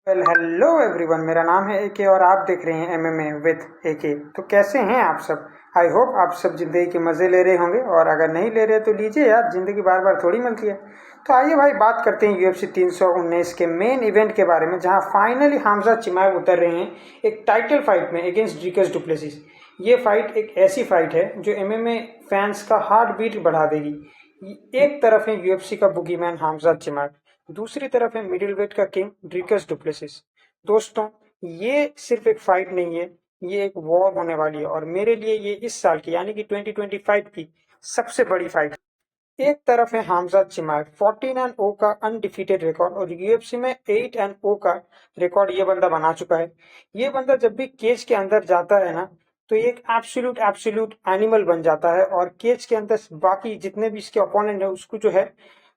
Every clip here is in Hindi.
हेलो एवरीवन, मेरा नाम है एके और आप देख रहे हैं एमएमए विद एके। तो कैसे हैं आप सब? आई होप आप सब ज़िंदगी के मज़े ले रहे होंगे, और अगर नहीं ले रहे तो लीजिए यार, ज़िंदगी बार बार थोड़ी मिलती है। तो आइए भाई, बात करते हैं यूएफसी 319 के मेन इवेंट के बारे में, जहां फाइनली हमजा चिमाएव उतर रहे हैं एक टाइटल फाइट में अगेंस्ट ड्रिकस डुप्लेसिस। ये फाइट एक ऐसी फाइट है जो एमएमए फैंस का हार्ट बीट बढ़ा देगी। एक तरफ है यूएफसी का बुगीमैन हमजा चिमाएव, दूसरी तरफ है मिडिलवेट का किंग ड्रिकस डुप्लेसिस। दोस्तों, ये सिर्फ एक फाइट नहीं है, ये एक वॉर होने वाली है, और मेरे लिए ये इस साल की यानी कि 2025 की सबसे बड़ी फाइट। एक तरफ है हमजा चिमाएव, 14-0 का अनडिफीटेड रिकॉर्ड, और यूएफसी में 8-0 का रिकॉर्ड ये बंदा बना चुका है। ये बंदा जब भी केज के अंदर जाता है ना, तो ये एक एब्सोल्यूट एब्सोल्यूट एनिमल बन जाता है, और केज के अंदर बाकी जितने भी इसके ओपोनेंट है उसको जो है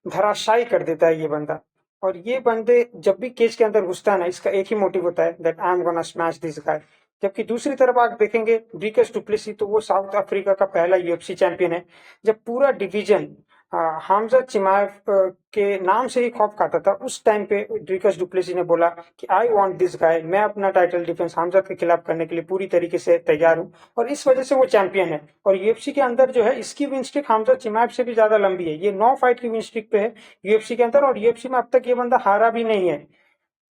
धराशायी कर देता है ये बंदा। और ये बंदे जब भी केज के अंदर घुसता है ना, इसका एक ही मोटिव होता है, that I am gonna smash this guy. जबकि दूसरी तरफ आप देखेंगे ड्रिकस डुप्लेसी, तो वो साउथ अफ्रीका का पहला यूएफसी चैंपियन है। जब पूरा डिवीजन हमजा चिमाएव के नाम से ही खौफ खाता था, उस टाइम पे ड्रिकस डुप्लेसी ने बोला कि आई वांट दिस गाय, मैं अपना टाइटल डिफेंस हमजा के खिलाफ करने के लिए पूरी तरीके से तैयार हूं, और इस वजह से वो चैंपियन है। और यूएफसी के अंदर जो है, इसकी विन स्ट्रिक हमजा चिमाएव से भी ज्यादा लंबी है। ये 9 फाइट की विन स्ट्रिक पे है यूएफसी के अंदर, और यूएफसी में अब तक ये बंदा हारा भी नहीं है।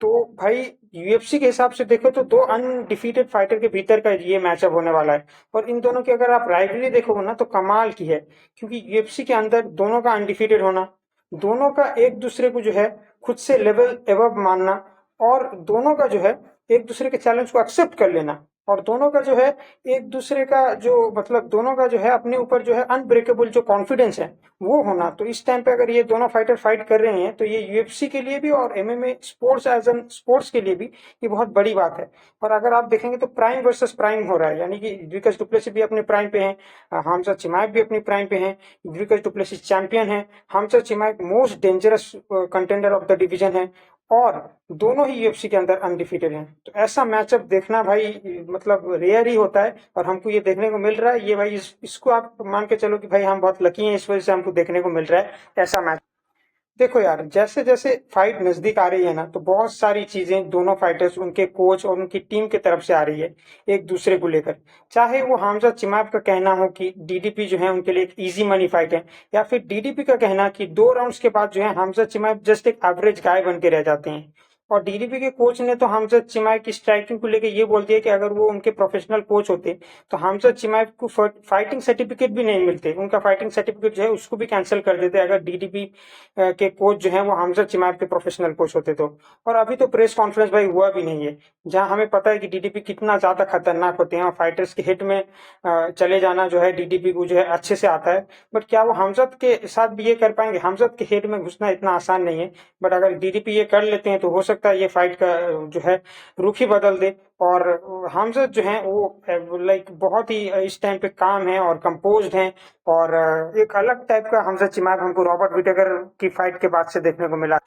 तो भाई, यूएफसी के हिसाब से देखो तो दो अनडिफीटेड फाइटर के भीतर का ये मैचअप होने वाला है। और इन दोनों की अगर आप राइवलरी देखोगे ना, तो कमाल की है, क्योंकि यूएफसी के अंदर दोनों का अनडिफीटेड होना, दोनों का एक दूसरे को जो है खुद से लेवल एवब मानना, और दोनों का जो है एक दूसरे के चैलेंज को एक्सेप्ट कर लेना, और दोनों का जो है एक दूसरे का जो मतलब दोनों का जो है अपने ऊपर जो है अनब्रेकेबल जो कॉन्फिडेंस है वो होना। तो इस टाइम पे अगर ये दोनों फाइटर फाइट कर रहे हैं, तो ये यूएफसी के लिए भी और MMA sports as an sports के लिए भी ये बहुत बड़ी बात है। और अगर आप देखेंगे तो प्राइम वर्सेस प्राइम हो रहा है, यानी कि ड्रिकस डुप्लेसिस भी अपने प्राइम पे हैं, हमजा चिमाएव भी अपनी प्राइम पे हैं। ड्रिकस डुप्लेसिस चैंपियन है, Hamza चिमाएव most dangerous contender of the division है, और दोनों ही यूएफसी के अंदर अनडिफीटेड हैं। तो ऐसा मैचअप देखना भाई मतलब रेयर ही होता है, और हमको ये देखने को मिल रहा है। ये भाई इसको आप मान के चलो कि भाई हम बहुत लकी हैं, इस वजह से हमको देखने को मिल रहा है ऐसा मैच। देखो यार, जैसे जैसे फाइट नजदीक आ रही है ना, तो बहुत सारी चीजें दोनों फाइटर्स, उनके कोच और उनकी टीम की तरफ से आ रही है एक दूसरे को लेकर। चाहे वो हमजा चिमाएव का कहना हो कि डीडीपी जो है उनके लिए एक इजी मनी फाइट है, या फिर डीडीपी का कहना कि 2 राउंड्स के बाद जो है हमजा चिमाएव जस्ट एक एवरेज गाय बन के रह जाते हैं। और डीडीपी के कोच ने तो हमजा चिमाएव की स्ट्राइकिंग को लेकर ये बोल दिया कि अगर वो उनके प्रोफेशनल कोच होते तो हमजा चिमाएव को फाइटिंग सर्टिफिकेट भी नहीं मिलते, उनका फाइटिंग सर्टिफिकेट जो है उसको भी कैंसिल कर देते अगर डीडीपी के कोच जो है वो हमजा चिमाएव के प्रोफेशनल कोच होते तो। और अभी तो प्रेस कॉन्फ्रेंस भाई हुआ भी नहीं है, जहां हमें पता है कि डीडीपी कितना ज्यादा खतरनाक होते हैं, और फाइटर्स के हिट में चले जाना जो है डीडीपी को जो है अच्छे से आता है। बट क्या वो हमजद के साथ भी ये कर पाएंगे? हमजद के हिट में घुसना इतना आसान नहीं है, बट अगर डीडीपी ये कर लेते हैं तो हो सकता है ये फाइट का जो है रुख ही बदल दे। और हमजद जो है वो लाइक बहुत ही इस टाइम पे काम है और कंपोज्ड हैं, और एक अलग टाइप का हमजा चिमाएव हमको रॉबर्ट विटेकर की फाइट के बाद से देखने को मिला।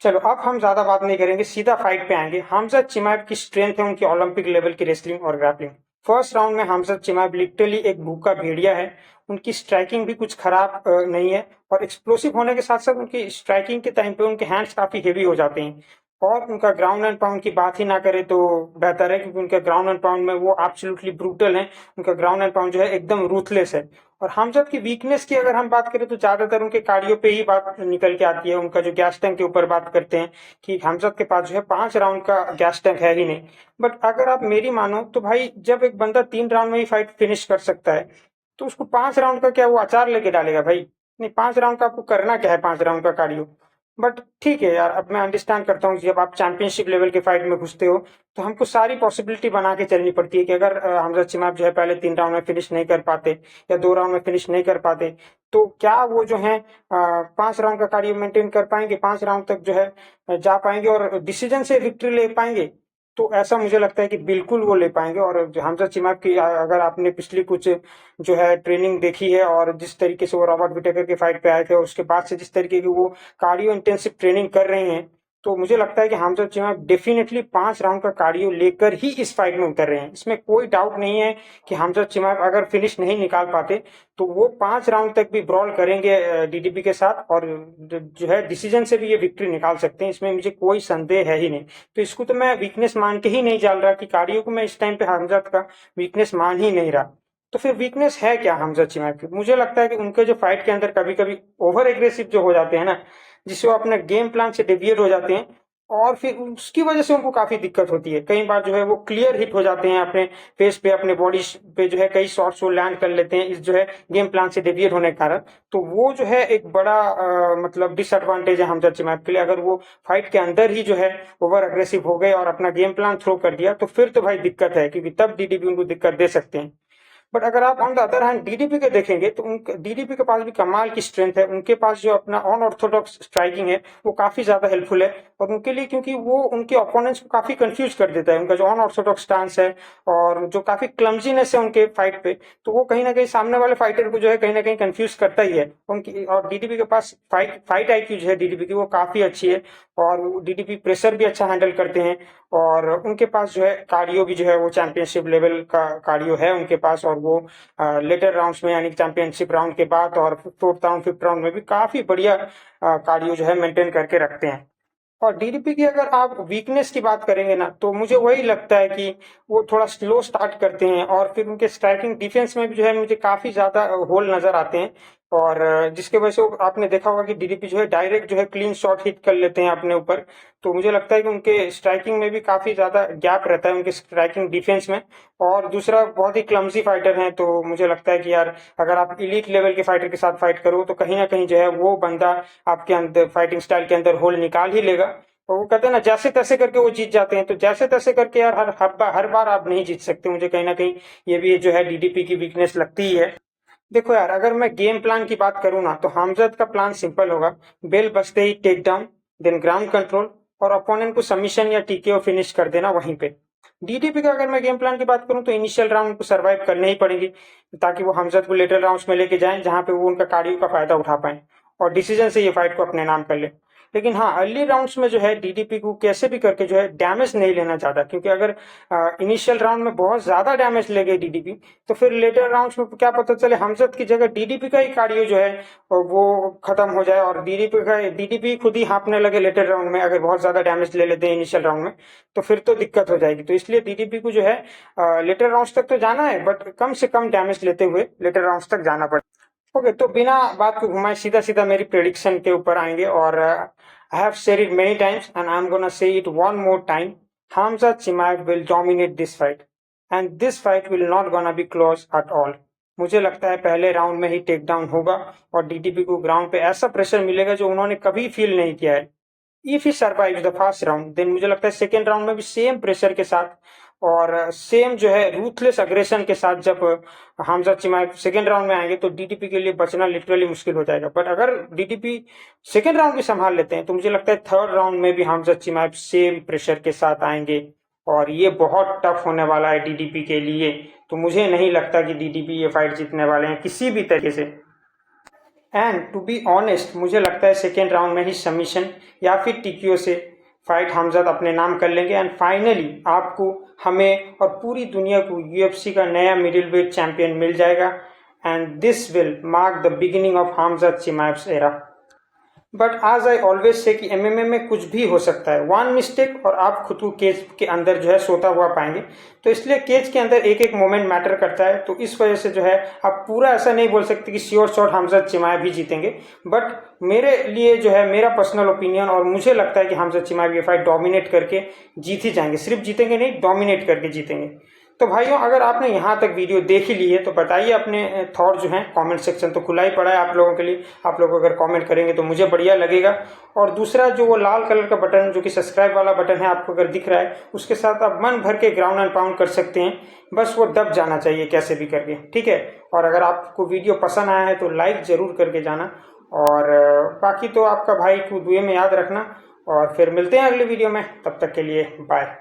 चलो, अब हम ज्यादा बात नहीं करेंगे, सीधा फाइट पे आएंगे। हमजा चिमाएव की स्ट्रेंथ है उनकी ओलंपिक लेवल की रेसलिंग और ग्रैपलिंग। फर्स्ट राउंड में हमजा चिमाएव लिटरली एक भूखा भेड़िया है। उनकी स्ट्राइकिंग भी कुछ खराब नहीं है, और एक्सप्लोसिव होने के साथ साथ उनकी स्ट्राइकिंग के टाइम पे उनके हैंड्स काफी हेवी हो जाते हैं। और उनका ग्राउंड एंड पाउंड की बात ही ना करें तो बेहतर है, क्योंकि उनका ग्राउंड एंड पाउंड में वो एब्सोल्युटली ब्रूटल है। उनका ग्राउंड एंड पाउंड जो है एकदम रूथलेस है। और हमजद की वीकनेस की अगर हम बात करें तो ज्यादातर उनके कार्डियो पे ही बात निकल के आती है। उनका जो गैस टैंक के ऊपर बात करते हैं कि हमजद के पास जो है 5 राउंड का गैस टैंक है ही नहीं। बट अगर आप मेरी मानो तो भाई, जब एक बंदा 3 राउंड में ही फाइट फिनिश कर सकता है, तो उसको 5 राउंड का क्या वो अचार लेके डालेगा भाई? नहीं, 5 राउंड का आपको करना क्या है 5 राउंड का कार्डियो? बट ठीक है यार, अब मैं अंडरस्टैंड करता हूँ कि जब आप चैंपियनशिप लेवल के फाइट में घुसते हो तो हमको सारी पॉसिबिलिटी बना के चलनी पड़ती है कि अगर हमजा चिमाएव जो है पहले 3 राउंड में फिनिश नहीं कर पाते या 2 राउंड में फिनिश नहीं कर पाते, तो क्या वो जो है 5 राउंड का कार्डियो मेंटेन कर पाएंगे, 5 राउंड तक जो है जा पाएंगे और डिसीजन से विक्ट्री ले पाएंगे? तो ऐसा मुझे लगता है कि बिल्कुल वो ले पाएंगे। और जो हमजा चिमाएव की अगर आपने पिछली कुछ जो है ट्रेनिंग देखी है, और जिस तरीके से वो रॉबर्ट विटेकर के फाइट पे आए थे, और उसके बाद से जिस तरीके की वो कार्डियो इंटेंसिव ट्रेनिंग कर रहे हैं, तो मुझे लगता है कि हमजा चिमाएव डेफिनेटली 5 राउंड का कार्डियो लेकर ही इस फाइट में उतर रहे हैं। इसमें कोई डाउट नहीं है कि हमजा चिमाएव अगर फिनिश नहीं निकाल पाते तो वो 5 राउंड तक भी ब्रॉल करेंगे डीडीपी के साथ, और जो है डिसीजन से भी ये विक्ट्री निकाल सकते हैं, इसमें मुझे कोई संदेह है ही नहीं। तो इसको तो मैं वीकनेस मान के ही नहीं चल रहा कि कार्डियो को मैं इस टाइम पे हमजा का वीकनेस मान ही नहीं रहा। तो फिर वीकनेस है क्या हमजा चिमाएव की? मुझे लगता है कि उनके जो फाइट के अंदर कभी कभी ओवर एग्रेसिव जो हो जाते हैं ना, जिससे वो अपने गेम प्लान से डेविएट हो जाते हैं, और फिर उसकी वजह से उनको काफी दिक्कत होती है। कई बार जो है वो क्लियर हिट हो जाते हैं अपने फेस पे, अपने बॉडी पे जो है कई शॉट्स वो लैंड कर लेते हैं इस जो है गेम प्लान से डेविएट होने के कारण। तो वो जो है एक बड़ा मतलब डिसएडवांटेज है हमजा चिमाएव के लिए। अगर वो फाइट के अंदर ही जो है ओवर अग्रेसिव हो गए और अपना गेम प्लान थ्रो कर दिया तो फिर तो भाई दिक्कत है, क्योंकि तब डीडीपी उनको दिक्कत दे सकते हैं। बट अगर आप on the other hand DDP के देखेंगे तो डीडीपी के पास भी कमाल की स्ट्रेंथ है। उनके पास जो अपना अनऑर्थोडॉक्स स्ट्राइकिंग है वो काफी ज्यादा हेल्पफुल है और उनके लिए, क्योंकि वो उनके ओपोनेंट्स को काफी कंफ्यूज कर देता है। उनका जो अनऑर्थोडॉक्स स्टांस है और जो काफी क्लमजीनेस है उनके फाइट पे, तो वो कहीं ना कहीं सामने वाले फाइटर को जो है कहीं ना कहीं कंफ्यूज करता ही है उनकी। और डीडीपी के पास फाइट आईक्यू जो है डीडीपी की वो काफी अच्छी है, और डीडीपी प्रेशर भी अच्छा हैंडल करते हैं, और उनके पास जो है कार्डियो भी जो है वो चैंपियनशिप लेवल का कार्डियो है उनके पास। और वो लेटर राउंड्स में यानी चैंपियनशिप राउंड के बाद और फोर्थ राउंड फिफ्थ राउंड में भी काफी बढ़िया कार्डियो जो है मेंटेन करके रखते हैं। और डीडीपी की अगर आप वीकनेस की बात करेंगे ना, तो मुझे वही लगता है कि वो थोड़ा स्लो स्टार्ट करते हैं और फिर उनके स्ट्राइकिंग डिफेंस में भी जो है मुझे काफी ज्यादा होल नजर आते हैं। और जिसके वजह से आपने देखा होगा कि डीडीपी जो है डायरेक्ट जो है क्लीन शॉट हिट कर लेते हैं अपने ऊपर। तो मुझे लगता है कि उनके स्ट्राइकिंग में भी काफी ज्यादा गैप रहता है उनके स्ट्राइकिंग डिफेंस में। और दूसरा, बहुत ही क्लमजी फाइटर हैं, तो मुझे लगता है कि यार अगर आप इलीट लेवल के फाइटर के साथ फाइट करो तो कहीं ना कहीं जो है वो बंदा आपके अंदर फाइटिंग स्टाइल के अंदर होल निकाल ही लेगा। और वो कहते हैं ना, जैसे तैसे करके वो जीत जाते हैं। तो जैसे तैसे करके यार हर बार आप नहीं जीत सकते। मुझे कहीं ना कहीं ये भी जो है डीडीपी की वीकनेस लगती ही है। देखो यार, अगर मैं गेम प्लान की बात करूँ ना, तो हमजद का प्लान सिंपल होगा। बेल बजते ही take down, then ground control, और अपोनेंट को सबमिशन या टीकेओ फिनिश कर देना वहीं पे। डीडीपी का अगर मैं गेम प्लान की बात करूं तो इनिशियल राउंड को सरवाइव करने ही पड़ेगी, ताकि वो हमजद को लेटर राउंड्स में लेके जाएं, जहां पे वो उनका कार्डियो का फायदा उठा पाए और डिसीजन से ये फाइट को अपने नाम कर ले। लेकिन हाँ, अर्ली राउंड्स में जो है डीडीपी को कैसे भी करके जो है डैमेज नहीं लेना चाहता, क्योंकि अगर इनिशियल राउंड में बहुत ज्यादा डैमेज ले गई डीडीपी तो फिर लेटर राउंड्स में क्या पता चले हमजद की जगह डीडीपी का ही कार्डियो जो है वो खत्म हो जाए, और डीडीपी खुद ही हाँपने लगे लेटर राउंड में। अगर बहुत ज्यादा डैमेज ले लेते हैं इनिशियल राउंड में तो फिर तो दिक्कत हो जाएगी। तो इसलिए डीडीपी को जो है लेटर राउंड्स तक तो जाना है, बट कम से कम डैमेज लेते हुए लेटर राउंड्स तक जाना पड़ेगा। ओके, तो बिना बात को घुमाए सीधा सीधा मेरी प्रेडिक्शन के ऊपर आएंगे। और I have said it many times and I'm gonna say it one more time. Hamza Chimaev will dominate this fight and this fight will not gonna be close at all. मुझे लगता है पहले राउंड में ही टेक डाउन होगा और डीडीपी को ग्राउंड पे ऐसा प्रेशर मिलेगा जो उन्होंने कभी फील नहीं किया है। If he survive the first round, then मुझे लगता है सेकेंड राउंड में भी सेम प्रेशर के साथ और सेम जो है रूथलेस अग्रेशन के साथ जब हमजा चिमाएव सेकेंड राउंड में आएंगे तो डीडीपी के लिए बचना लिटरली मुश्किल हो जाएगा। बट अगर डीडीपी सेकेंड राउंड भी संभाल लेते हैं तो मुझे लगता है थर्ड राउंड में भी हमजा चिमाएव सेम प्रेशर के साथ आएंगे और ये बहुत टफ होने वाला है डीडीपी के लिए। तो मुझे नहीं लगता कि डीडीपी ये फाइट जीतने वाले हैं किसी भी तरीके से। एंड टू बी ऑनेस्ट, मुझे लगता है सेकेंड राउंड में ही सबमिशन या फिर टीक्यू से फाइट हमजद अपने नाम कर लेंगे एंड फाइनली आपको, हमें और पूरी दुनिया को यूएफसी का नया मिडिल वेट चैंपियन मिल जाएगा and this will mark the beginning of Khamzat Chimaev's era. But आज आई ऑलवेज से कि एमएमए में कुछ भी हो सकता है, वन मिस्टेक और आप खुद को केज के अंदर जो है सोता हुआ पाएंगे। तो इसलिए केज के अंदर एक एक मोमेंट मैटर करता है। तो इस वजह से जो है आप पूरा ऐसा नहीं बोल सकते कि श्योर शॉट हमजद चिमाएव भी जीतेंगे। बट मेरे लिए जो है मेरा पर्सनल ओपिनियन, और मुझे लगता है कि हमजद चिमाएव ये फाइट डोमिनेट करके जीत ही जाएंगे। सिर्फ जीतेंगे नहीं, डोमिनेट करके जीतेंगे। तो भाइयों, अगर आपने यहाँ तक वीडियो देख ही ली है तो बताइए अपने थॉट जो हैं। कमेंट सेक्शन तो खुला ही पड़ा है आप लोगों के लिए। आप लोग अगर कमेंट करेंगे तो मुझे बढ़िया लगेगा। और दूसरा, जो वो लाल कलर का बटन जो कि सब्सक्राइब वाला बटन है, आपको अगर दिख रहा है उसके साथ आप मन भर के ग्राउंड एंड पाउंड कर सकते हैं। बस वो दब जाना चाहिए कैसे भी करके, ठीक है। और अगर आपको वीडियो पसंद आया है तो लाइक ज़रूर करके जाना। और बाकी तो आपका भाई को दुए में याद रखना। और फिर मिलते हैं अगले वीडियो में, तब तक के लिए बाय।